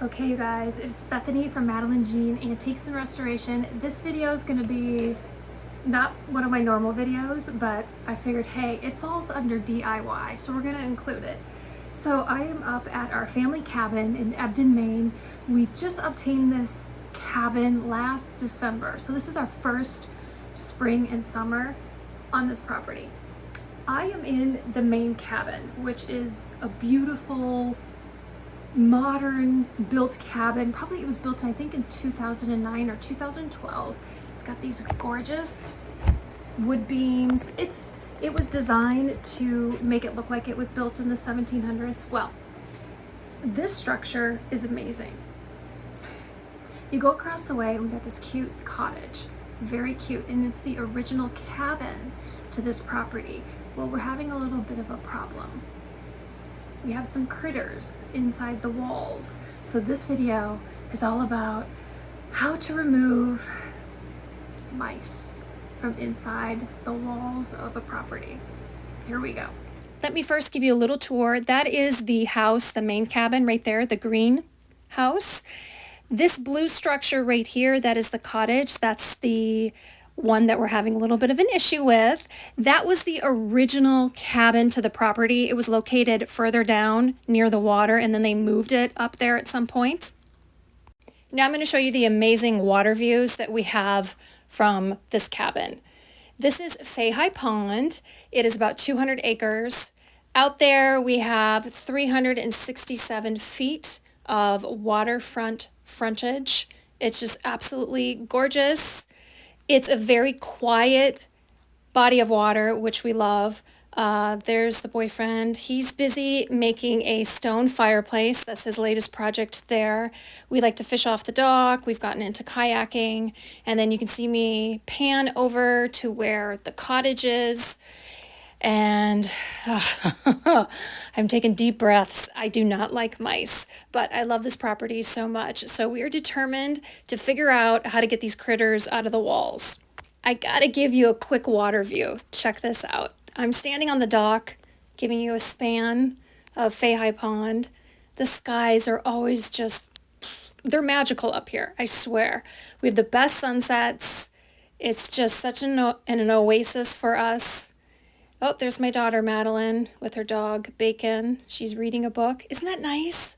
Okay, you guys, it's Bethany from Madeline Jean Antiques Restoration. This video is going to be not one of my normal videos, but I figured, hey, it falls under DIY, so we're going to include it. So I am up at our family cabin in Ebden, Maine. We just obtained this cabin last December, so this is our first spring and summer on this property. I am in the main cabin, which is a beautiful modern built cabin. Probably it was built, I think, in 2009 or 2012. It's got these gorgeous wood beams. It was designed to make it look like it was built in the 1700s. Well, this structure is amazing. You go across the way and we got this cute cottage, very cute, and it's the original cabin to this property. Well, we're having a little bit of a problem. We have some critters inside the walls. So this video is all about how to remove mice from inside the walls of a property. Here we go. Let me first give you a little tour. That is the house, the main cabin right there, the green house. This blue structure right here, that is the cottage. That's the one that we're having a little bit of an issue with. That was the original cabin to the property. It was located further down near the water, and then they moved it up there at some point. Now I'm going to show you the amazing water views that we have from this cabin. This is Fahey Pond. It is about 200 acres. Out there we have 367 feet of waterfront frontage. It's just absolutely gorgeous. It's a very quiet body of water, which we love. There's the boyfriend. He's busy making a stone fireplace. That's his latest project there. We like to fish off the dock. We've gotten into kayaking. And then you can see me pan over to where the cottage is. And I'm taking deep breaths. I do not like mice, but I love this property so much. So we are determined to figure out how to get these critters out of the walls. I gotta give you a quick water view. Check this out. I'm standing on the dock, giving you a span of Fahey Pond. The skies are always just, they're magical up here, I swear. We have the best sunsets. It's just such an oasis for us. Oh, there's my daughter, Madeline, with her dog, Bacon. She's reading a book. Isn't that nice?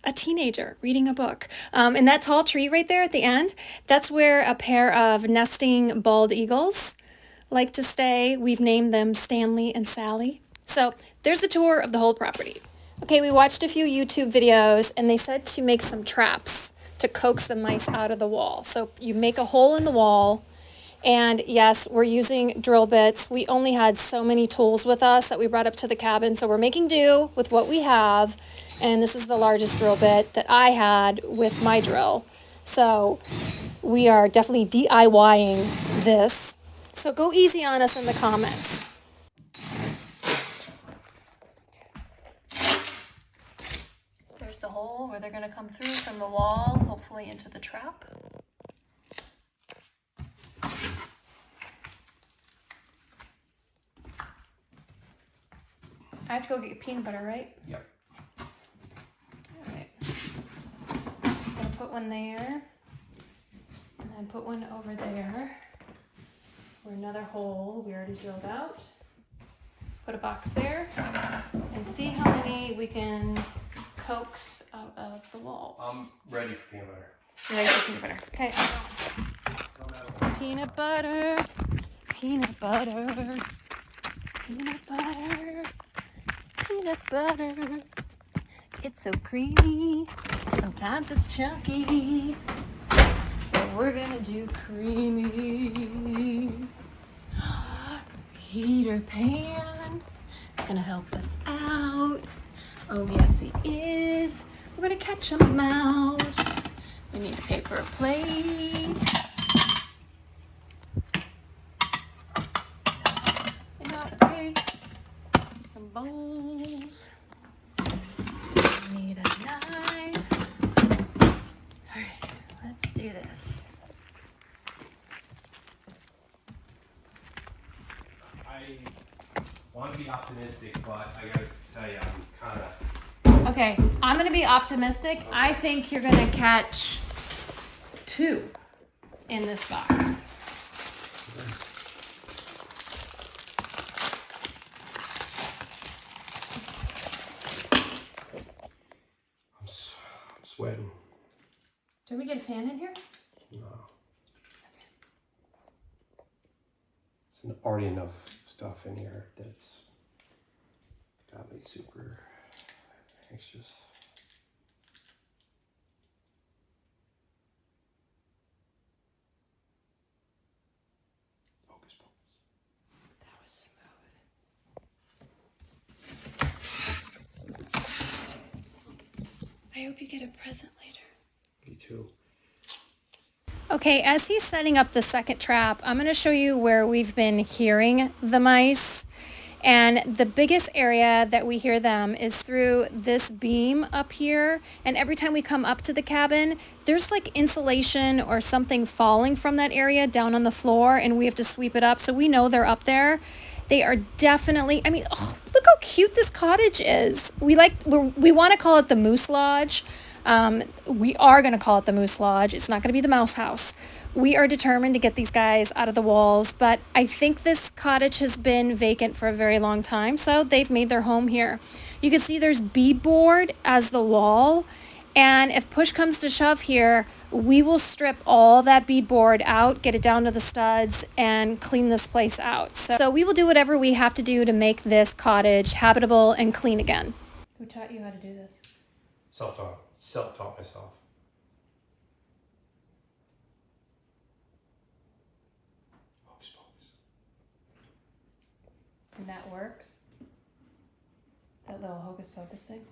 A teenager reading a book. And that tall tree right there at the end, that's where a pair of nesting bald eagles like to stay. We've named them Stanley and Sally. So there's the tour of the whole property. Okay, we watched a few YouTube videos, and they said to make some traps to coax the mice out of the wall. So you make a hole in the wall. And yes, we're using drill bits. We only had so many tools with us that we brought up to the cabin, so we're making do with what we have. And this is the largest drill bit that I had with my drill. So we are definitely DIYing this. So go easy on us in the comments. There's the hole where they're going to come through from the wall, hopefully into the trap. I have to go get your peanut butter, right? Yep. All right. I'm gonna put one there, and then put one over there. For another hole we already drilled out. Put a box there, and see how many we can coax out of the walls. I'm ready for peanut butter. You're ready for peanut butter? Okay. Peanut butter, peanut butter, peanut butter. Peanut butter, it's so creamy, sometimes it's chunky, but we're gonna do creamy. Peter Pan is gonna help us out. Oh yes, he is. We're gonna catch a mouse. We need a paper plate. Some bowls. Need a knife. All right, let's do this. I want to be optimistic, but I gotta tell you, I'm kind of Okay, I'm gonna be optimistic. I think you're gonna catch 2 in this box. I'm sweating. Did we get a fan in here? No. There's already enough stuff in here that's got me super anxious. Hocus pocus. That was smooth. I hope you get a present later. Me too. Okay, as he's setting up the second trap, I'm going to show you where we've been hearing the mice. And the biggest area that we hear them is through this beam up here. And every time we come up to the cabin, there's like insulation or something falling from that area down on the floor, and we have to sweep it up. So we know they're up there. They are definitely, I mean, oh, look how cute this cottage is. We want to call it the Moose Lodge. We are going to call it the Moose Lodge. It's not going to be the Mouse House. We are determined to get these guys out of the walls, but I think this cottage has been vacant for a very long time, so they've made their home here. You can see there's beadboard as the wall, and if push comes to shove here, we will strip all that beadboard out, get it down to the studs, and clean this place out. So we will do whatever we have to do to make this cottage habitable and clean again. Who taught you how to do this? Self-taught myself. Hocus pocus. And that works? That little hocus pocus thing?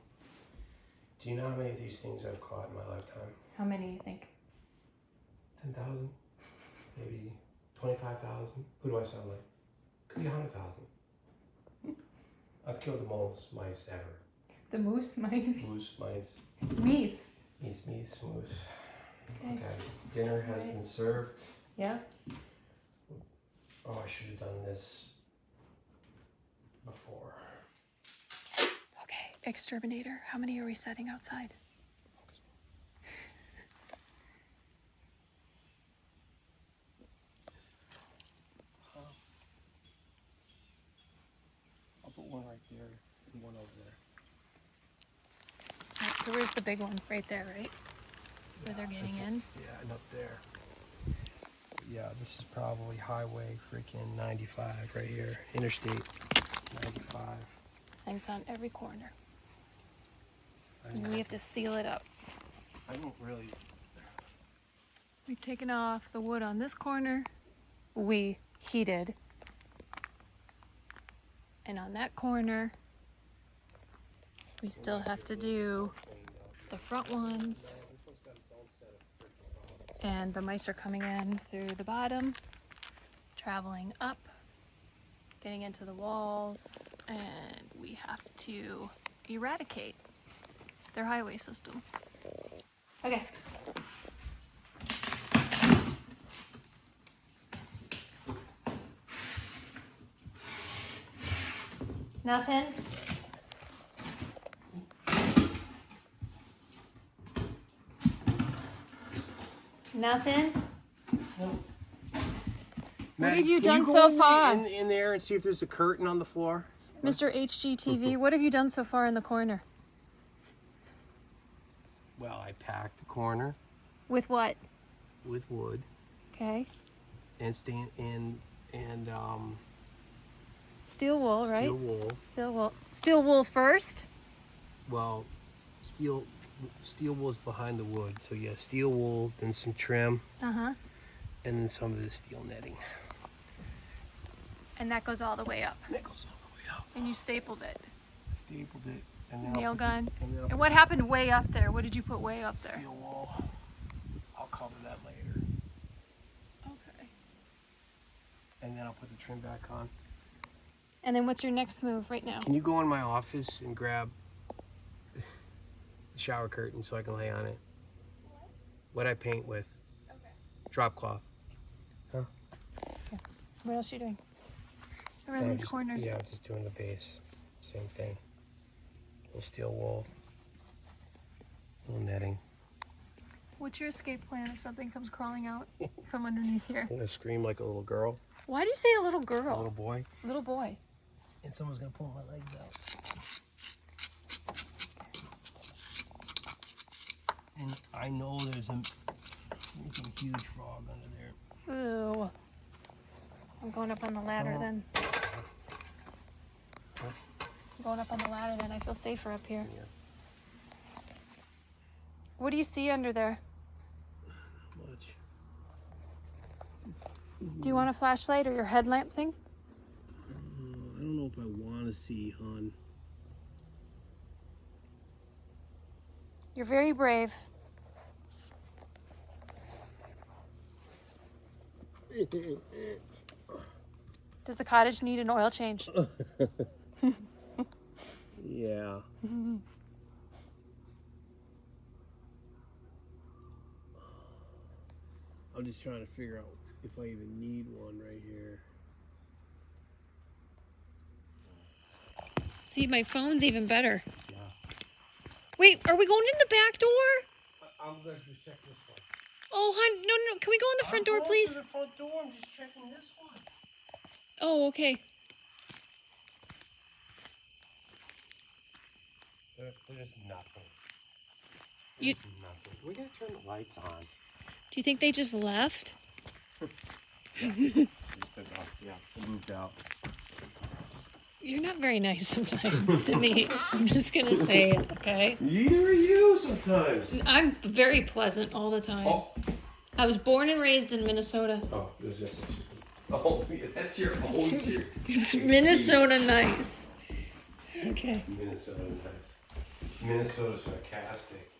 Do you know how many of these things I've caught in my lifetime? How many do you think? 10,000? Maybe 25,000? Who do I sound like? Could be 100,000. I've killed the most mice ever. The moose mice? Moose, mice. Meese. Meese, moose. Okay. Dinner has been served. Yeah. Oh, I should have done this before. Okay, exterminator. How many are we setting outside? I'll put one right there and one over there. All right, so where's the big one? Right there, right? Where they're getting in? Yeah, and up there. Yeah, this is probably highway freaking 95 right here. Interstate 95. And it's on every corner. And we have to seal it up. I don't really... We've taken off the wood on this corner. We heated. And on that corner, we still have to do the front ones. And the mice are coming in through the bottom, traveling up, getting into the walls, and we have to eradicate their highway system. Okay. Nothing? Nothing? Nope. What have you done so far? In there and see if there's a curtain on the floor? Mr. HGTV, what have you done so far in the corner? Well, I packed the corner With what? with wood Okay. and Steel wool, right? steel wool. Steel wool. Steel wool first? Well, steel wool is behind the wood. So yeah, steel wool, then some trim, Uh-huh. and then some of the steel netting. And that goes all the way up. And that goes all the way up. And you stapled it. Stapled it, and then Nail gun. And then And what happened way up there? What did you put way up there? steel wool. I'll cover that later, Okay. and then I'll put the trim back on. And then what's your next move right now? Can you go in my office and grab the shower curtain so I can lay on it? What I paint with. Okay. Drop cloth. Huh? Okay. What else are you doing? Around these corners. Yeah, I'm just doing the base. Same thing. Little steel wool. little netting. What's your escape plan if something comes crawling out from underneath here? I'm gonna scream like a little girl. Why do you say a little girl? A little boy. Little boy. And someone's gonna pull my legs out. And I know there's a freaking huge frog under there. Ooh. I'm going up on the ladder then. I'm going up on the ladder then. I feel safer up here. Yeah. What do you see under there? Not much. Do you want a flashlight or your headlamp thing? I don't know if I want to see, hon. You're very brave. Does the cottage need an oil change? Yeah. I'm just trying to figure out if I even need one right here. See, my phone's even better. Yeah. Wait, are we going in the back door? I'm going to just check this one. Oh, hon, no. Can we go in the front door, please? I'm going to the front door. I'm just checking this one. Oh, okay. There's nothing. You- There's nothing. We're going to turn the lights on. Do you think they just left? Yeah, they moved out. You're not very nice sometimes to me. I'm just going to say it, okay? Neither are you sometimes. I'm very pleasant all the time. Oh. I was born and raised in Minnesota. Oh, there's just a... Oh, yeah, that's your own shit. It's Minnesota nice. Okay. Minnesota nice. Minnesota sarcastic.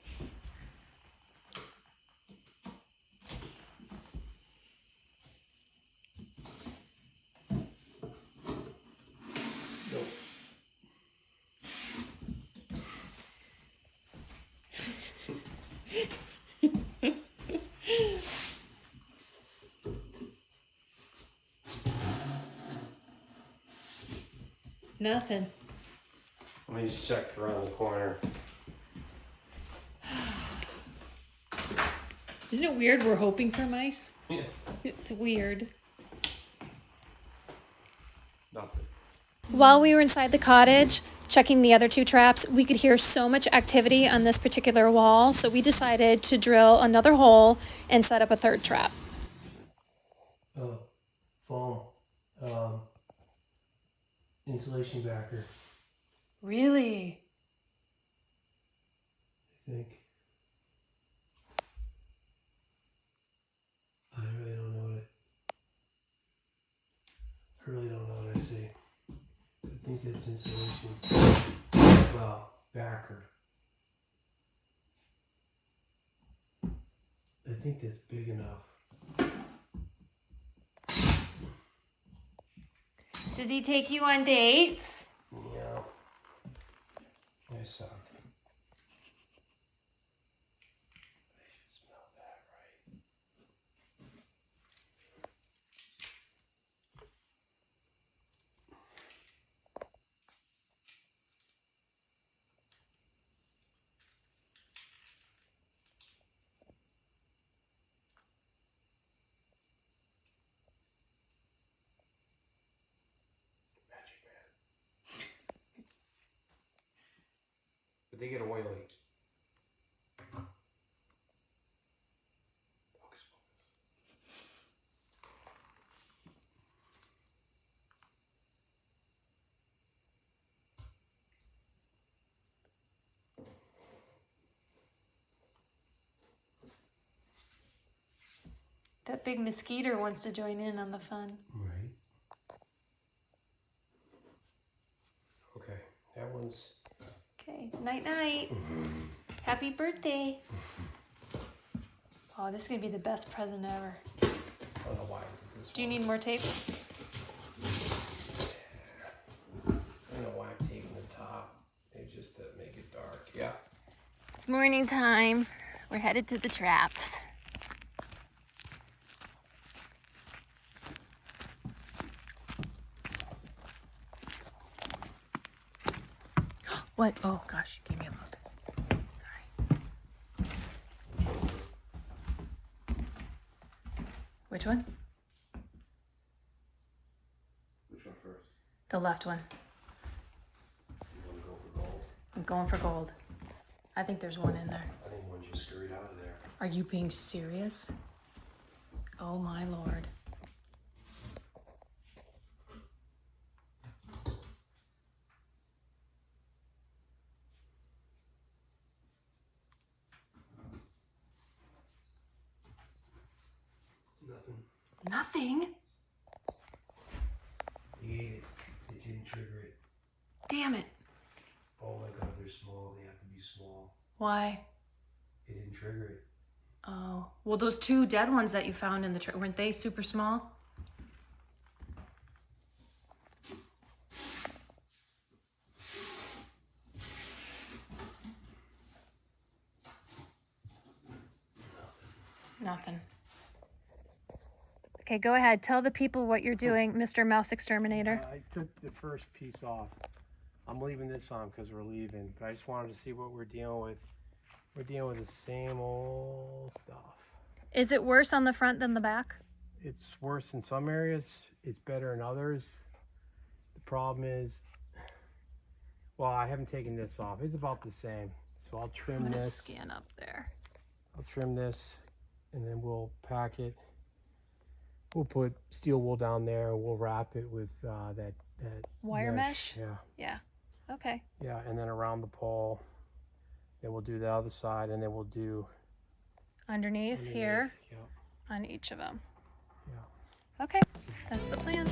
Nope. Nothing. Let me just check around the corner. Isn't it weird we're hoping for mice? Yeah. It's weird. Nothing. While we were inside the cottage, checking the other two traps, we could hear so much activity on this particular wall, so we decided to drill another hole and set up a third trap. Foam. Insulation backer, Really? I think. I really don't know what I see. I think that's insulation. Well, backer. I think that's big enough. Does he take you on dates? Yeah. I suck. I should smell that, right? Magic man. But they get oily. Focus, focus. That big mosquito wants to join in on the fun. Right. Okay, that one's... Okay, night-night. Happy birthday. Oh, this is going to be the best present ever. I don't know why I did this Do you one. need more tape? I don't know why I'm taping the top. Maybe just to make it dark. Yeah. It's morning time. We're headed to the traps. What? Oh gosh, you gave me a look. Sorry. Which one? Which one first? The left one. You want to go for gold? I'm going for gold. I think there's one in there. I think one just scurried out of there. Are you being serious? Oh my Lord. Nothing. Nothing? He ate it. It didn't trigger it. Damn it. Oh my God, they're small. They have to be small. Why? It didn't trigger it. Oh, well, those two dead ones that you found in the weren't they super small? Nothing. Okay, go ahead. Tell the people what you're doing, Mr. Mouse Exterminator. I took the first piece off. I'm leaving this on because we're leaving, but I just wanted to see what we're dealing with. We're dealing with the same old stuff. Is it worse on the front than the back? It's worse in some areas. It's better in others. The problem is, well, I haven't taken this off. It's about the same. So I'll I'm trim gonna this. scan up there. I'll trim this and then we'll pack it. We'll put steel wool down there and we'll wrap it with that Wire mesh? Yeah. Yeah. Okay. Yeah, and then around the pole. Then we'll do the other side and then we'll do Underneath here Yeah. on each of them. Yeah. Okay, that's the plan.